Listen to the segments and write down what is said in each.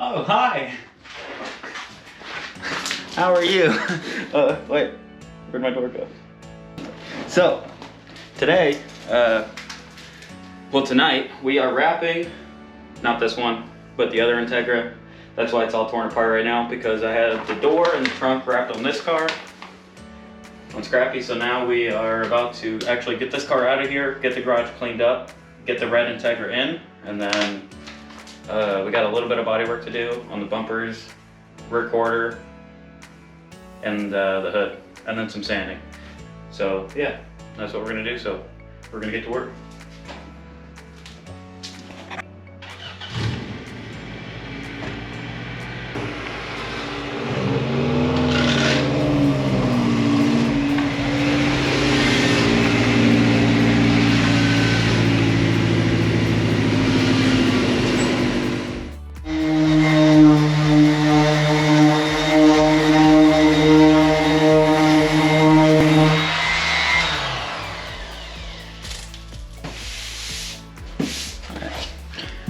Oh, hi. How are you? Wait, where'd my door go? So, today, well tonight, we are wrapping, not this one, but the other Integra. That's why it's all torn apart right now, because I had the door and the trunk wrapped on this car on Scrappy. So now we are about to actually get this car out of here, get the garage cleaned up, get the red Integra in, and then we got a little bit of body work to do on the bumpers, rear quarter, and the hood, and then some sanding. So yeah, that's what we're gonna do. So we're gonna get to work.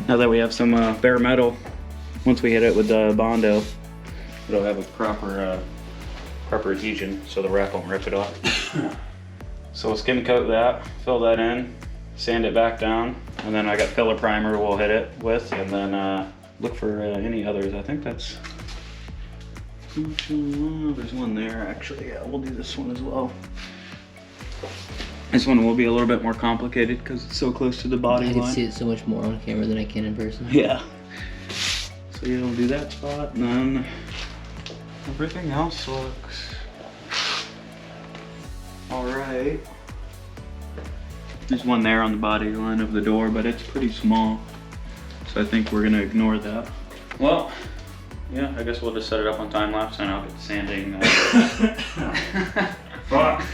Now that we have some bare metal, once we hit it with the Bondo, it'll have a proper adhesion, so the wrap won't rip it off. So we'll skim coat that, fill that in, sand it back down, and then I got filler primer we'll hit it with, and then look for any others. I think that's, there's one there actually. Yeah, we'll do this one as well. This one will be a little bit more complicated because it's so close to the body line. I can see it so much more on camera than I can in person. Yeah. So yeah, we'll do that spot, and then everything else looks all right. There's one there on the body line of the door, but it's pretty small, so I think we're gonna ignore that. Well, yeah, I guess we'll just set it up on time lapse, and I'll get the sanding. Fuck.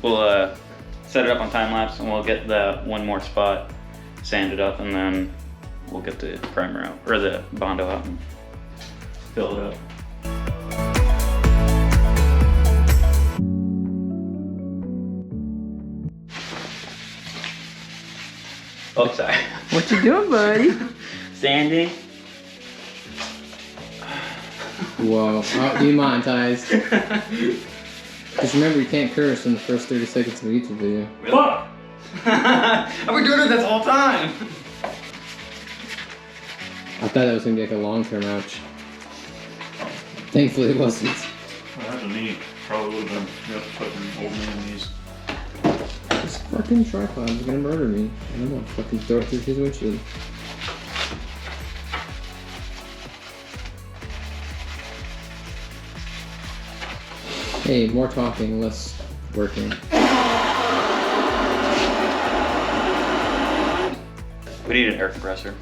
We'll set it up on time lapse, and we'll get the one more spot sanded up, and then we'll get the primer out, or the Bondo out, and fill it up. Oh, sorry. What you doing, buddy? Sanding. Whoa, demonetized. Just remember, you can't curse in the first 30 seconds of a YouTube video. Fuck! I've been doing it this whole time! I thought that was gonna be like a long-term ouch. Thankfully it wasn't. Well, that's a neat. Probably would have been putting old man these. This fucking tripod is gonna murder me. I don't want to fucking throw it through his windshield. Hey, more talking, less working. We need an air compressor.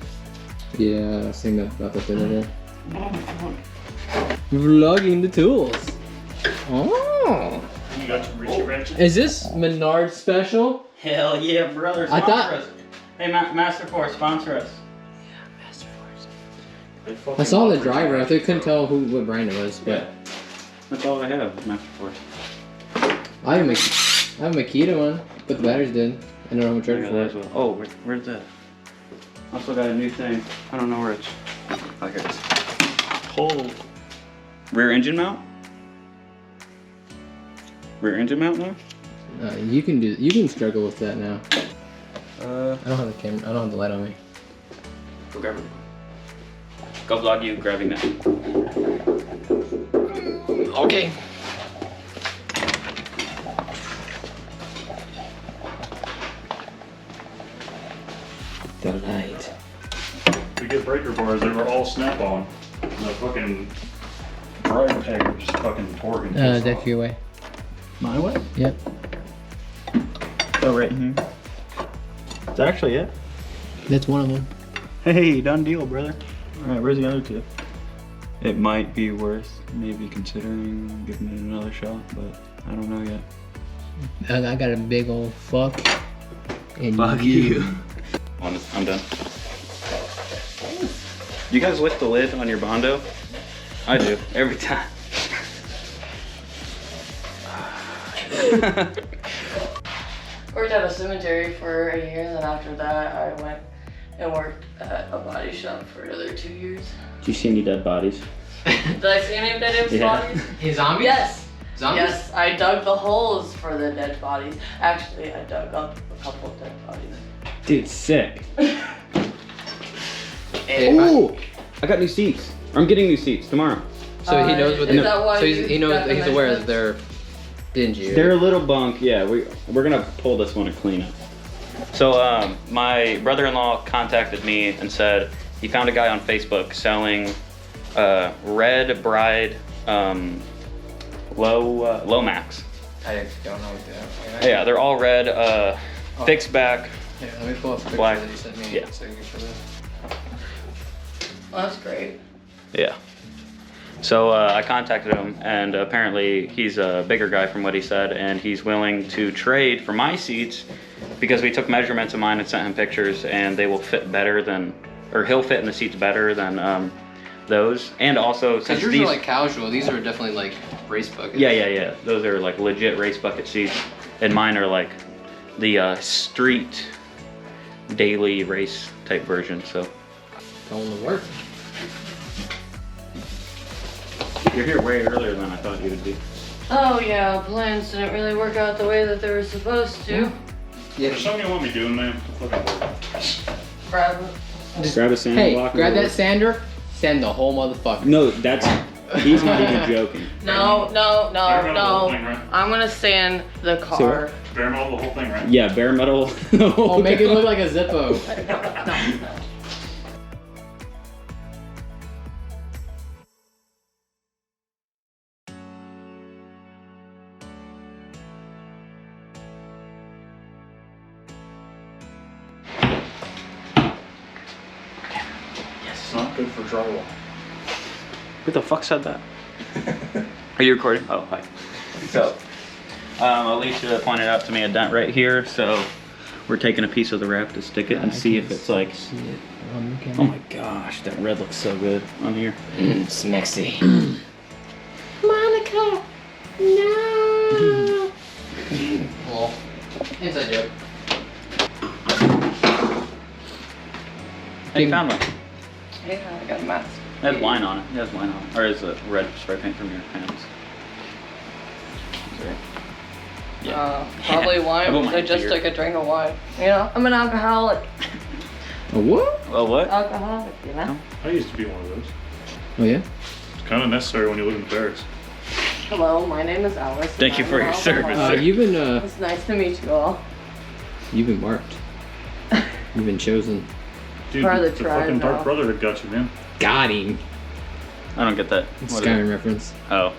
Yeah, I was thinking about that the other day. Vlogging the tools. Oh. You got some Richie wrenches? Is this Menard special? Hell yeah, brother. I Sponsor thought- us. Hey, Master Force, sponsor us. Master Force. I saw the driver. I couldn't tell what brand it was, but That's all I have, Master Force. I have a Makita one, but the battery's dead. I don't know how much charger for it. Oh, where's that? Also got a new thing. I don't know where it's. Oh, here it is. Whole rear engine mount. Rear engine mount now. You can struggle with that now. I don't have the camera. I don't have the light on me. Go grab it. Go vlog you grabbing that. Okay. The light. We get breaker bars, they were all snap-on. The fucking drive peg was just fucking torquing. That's your way. My way? Yep. Oh, right in here. It's actually it. That's one of them. Hey, done deal, brother. All right, where's the other two? It might be worth maybe considering giving it another shot, but I don't know yet. I got a big old fuck. And Fuck you. I'm done. You guys lift the lid on your Bondo? I do, every time. Worked at a cemetery for a year, and then after that I went and worked at a body shop for another 2 years. Do you see any dead bodies? Did I see any dead Yeah. bodies? Hey, zombies? Yes. Zombies? Yes, I dug the holes for the dead bodies. Actually, I dug up a couple of dead bodies. Dude, sick. Hey, Ooh, I got new seats. I'm getting new seats tomorrow. so he knows what is they that why So you he knows got the he's aware that measurements? they're dingy. They're a little bunk, yeah. We're gonna pull this one and clean it. So my brother-in-law contacted me and said he found a guy on Facebook selling red Bride low max. I don't know what they are. Yeah, they're all red, fixed back. Yeah, let me pull up the picture Black. that you sent me. Yeah. So you can show that. Well, that's great. Yeah. So I contacted him, and apparently he's a bigger guy from what he said, and he's willing to trade for my seats because we took measurements of mine and sent him pictures, and they will fit better than, or he'll fit in the seats better than those. And also, Because since yours these, are like casual, these are definitely like race buckets. yeah, those are like legit race bucket seats, and mine are like the street daily race type version. So Going to work. you're here way earlier than I thought you would be. Oh yeah, plans didn't really work out the way that they were supposed to. There's something you want me doing, man. Fucking work. Brad, Grab a sand Hey, block. grab that sander, sand the whole motherfucker. No, that's he's not even joking. no, Bare metal the whole thing, right? I'm gonna sand the So car. Bare metal the whole thing, right? Yeah, bare metal. Oh, make it look like a Zippo. No. It's not good for drywall. Who the fuck said that? Are you recording? Oh, hi. So, Alicia pointed out to me a dent right here, so we're taking a piece of the wrap to stick it and see if it's like. Oh my gosh, that red looks so good on here. Smexy. Monica, no. Well, inside joke. Hey, you found one. Yeah, I got a mask. It has wine on it. It has wine on it. Or is it red spray paint from your pants? Sorry. Probably wine. I won't because I mind just beer. took a drink of wine. You know, I'm an alcoholic. A what? Well, what? Alcoholic, you know. I used to be one of those. Oh yeah? It's kind of necessary when you live in Paris. Hello, my name is Alice. Thank you I'm for an your alcoholic. service, sir. It's nice to meet you all. You've been marked. You've been chosen. Dude, Part of the the tribe fucking Dark now. Brotherhood got you, man. Got him. I don't get that. What is it? Skyrim reference. Oh.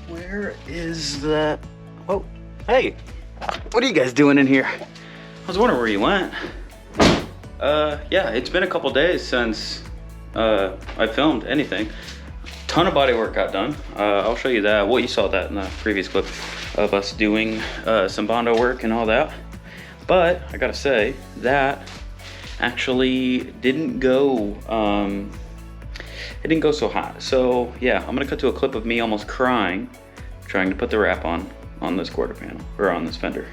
Where is that? Oh, hey, what are you guys doing in here? I was wondering where you went. Yeah, it's been a couple days since I filmed anything. Ton of body work got done. I'll show you that. Well, you saw that in the previous clip of us doing some Bondo work and all that. But I gotta say, that actually didn't go, it didn't go so hot. So yeah, I'm gonna cut to a clip of me almost crying, trying to put the wrap on this quarter panel, or on this fender.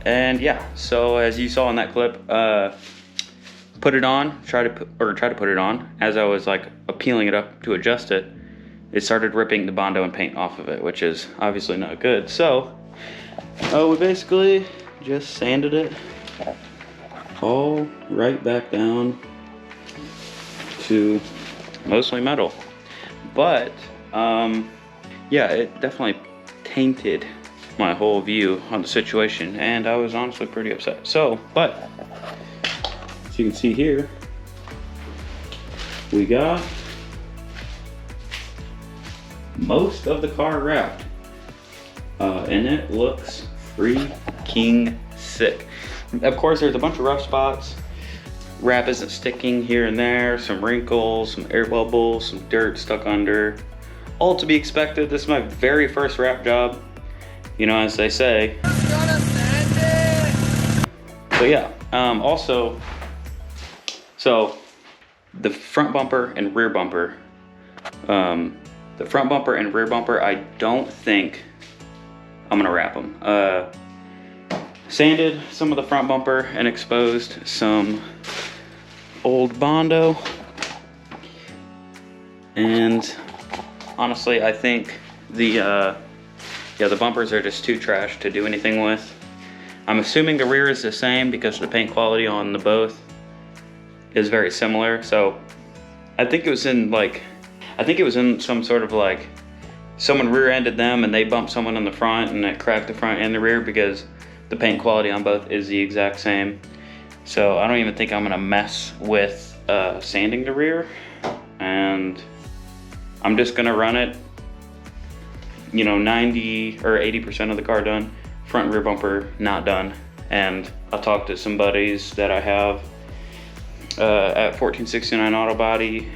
And yeah, so as you saw in that clip, put it on, try to put it on. As I was like peeling it up to adjust it, it started ripping the Bondo and paint off of it, which is obviously not good. So we basically just sanded it all right back down to mostly metal. But yeah, it definitely tainted my whole view on the situation, and I was honestly pretty upset. So, but as you can see here, we got most of the car wrapped, and it looks freaking sick. Of course, there's a bunch of rough spots. Wrap isn't sticking here and there, some wrinkles, some air bubbles, some dirt stuck under. All to be expected. This is my very first wrap job, you know, as they say. So yeah, also, so the front bumper and rear bumper, I don't think I'm gonna wrap them. Sanded some of the front bumper and exposed some old Bondo. And honestly, I think the bumpers are just too trash to do anything with. I'm assuming the rear is the same because the paint quality on the both is very similar. So I think it was in some sort of like, someone rear-ended them and they bumped someone in the front and it cracked the front and the rear because the paint quality on both is the exact same. So I don't even think I'm gonna mess with sanding the rear, and I'm just gonna run it, you know, 90 or 80% of the car done, front and rear bumper not done. And I'll talk to some buddies that I have at 1469 Auto Body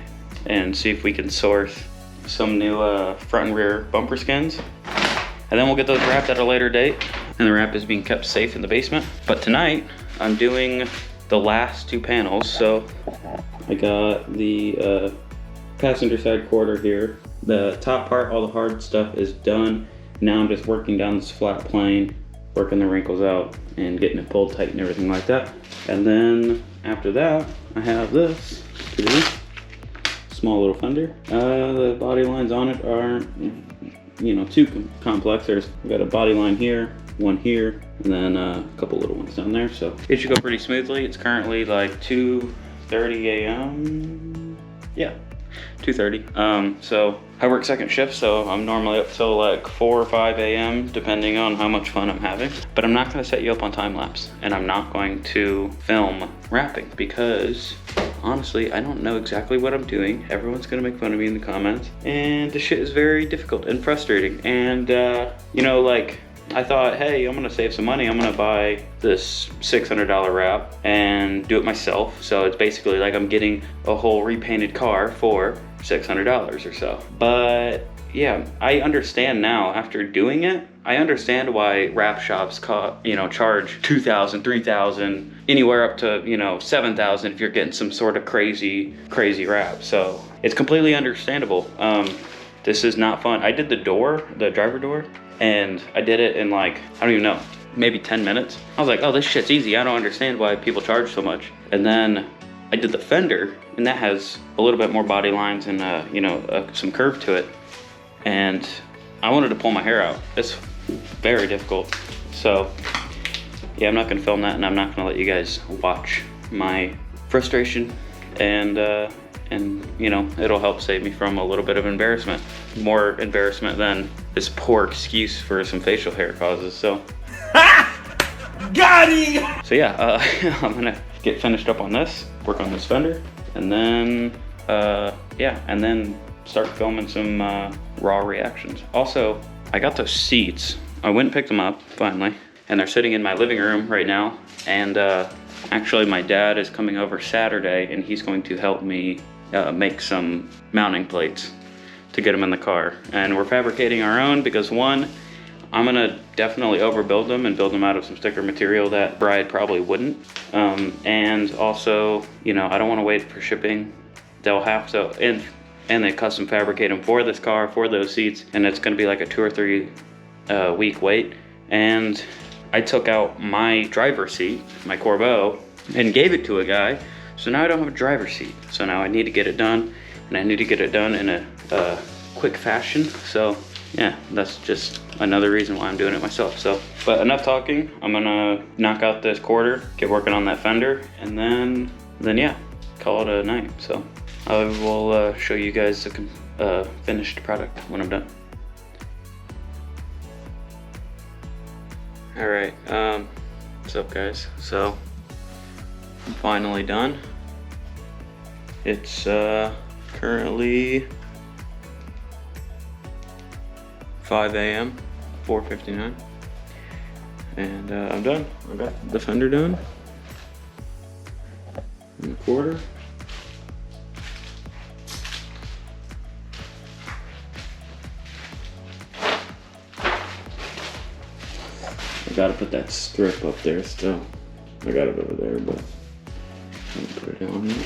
and see if we can source some new front and rear bumper skins. And then we'll get those wrapped at a later date. And the wrap is being kept safe in the basement. But tonight, I'm doing the last two panels. So I got the passenger side quarter here. The top part, all the hard stuff is done. Now I'm just working down this flat plane, working the wrinkles out and getting it pulled tight and everything like that. And then after that, I have this to do. Small little fender. The body lines on it aren't, you know, too complex. We got a body line here, one here, and then a couple little ones down there. So it should go pretty smoothly. It's currently like 2:30 a.m. Yeah, 2:30. So I work second shift, so I'm normally up till like 4 or 5 a.m. depending on how much fun I'm having. But I'm not gonna set you up on time lapse, and I'm not going to film wrapping because honestly, I don't know exactly what I'm doing. Everyone's gonna make fun of me in the comments, and the shit is very difficult and frustrating. And you know, like, I thought, hey, I'm gonna save some money. I'm gonna buy this $600 wrap and do it myself. So it's basically like I'm getting a whole repainted car for $600 or so. But yeah, I understand now after doing it. I understand why wrap shops charge $2,000, $3,000, anywhere up to, you know, $7,000 if you're getting some sort of crazy wrap. So it's completely understandable. This is not fun. I did the driver door, and I did it in like, I don't even know, maybe 10 minutes. I was like, oh, this shit's easy. I don't understand why people charge so much. And then I did the fender, and that has a little bit more body lines and some curve to it. And I wanted to pull my hair out. It's very difficult. So yeah, I'm not gonna film that, and I'm not gonna let you guys watch my frustration, and you know, it'll help save me from a little bit of embarrassment. More embarrassment than this poor excuse for some facial hair causes. So got him! So yeah, I'm gonna get finished up on this, work on this fender, and then and then start filming some raw reactions. Also, I got those seats. I went and picked them up finally, and they're sitting in my living room right now. And actually, my dad is coming over Saturday, and he's going to help me make some mounting plates to get them in the car. And we're fabricating our own because, one, I'm gonna definitely overbuild them and build them out of some sticker material that Bride probably wouldn't. And also, you know, I don't want to wait for shipping. They'll have to, and they custom fabricate them for this car, for those seats, and it's gonna be like a 2 or 3 week wait. And I took out my driver's seat, my Corbeau, and gave it to a guy. So now I don't have a driver's seat. So now I need to get it done, and I need to get it done in a quick fashion. So yeah, that's just another reason why I'm doing it myself. So, but enough talking. I'm gonna knock out this quarter, get working on that fender, and then yeah, call it a night. So I will show you guys the finished product when I'm done. All right, what's up, guys? So I'm finally done. It's currently 5 a.m., 4:59. And I'm done. I got the fender done. And the quarter. I gotta put that strip up there still. I got it over there, but I'm gonna put it on here.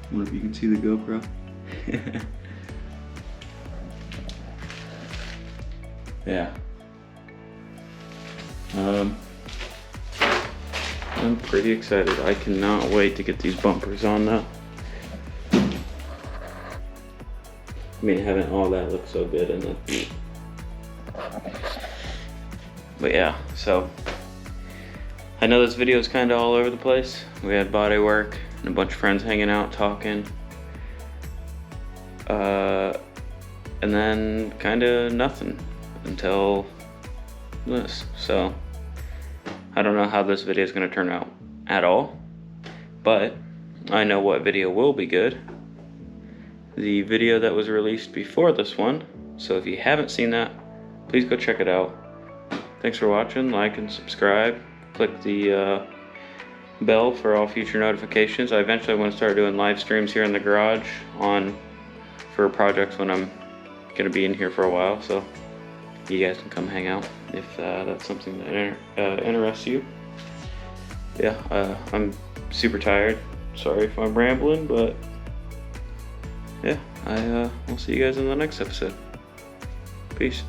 I wonder if you can see the GoPro. Yeah. I'm pretty excited. I cannot wait to get these bumpers on now. I mean, having all that look so good in the. But yeah, so I know this video is kind of all over the place. We had body work and a bunch of friends hanging out, talking. And then kind of nothing until this. So I don't know how this video is going to turn out at all, but I know what video will be good. The video that was released before this one. So if you haven't seen that, please go check it out. Thanks for watching. Like and subscribe. Click the bell for all future notifications. I eventually want to start doing live streams here in the garage for projects when I'm gonna be in here for a while, so you guys can come hang out if that's something that interests you. Yeah, I'm super tired. Sorry if I'm rambling, but yeah, I'll see you guys in the next episode. Peace.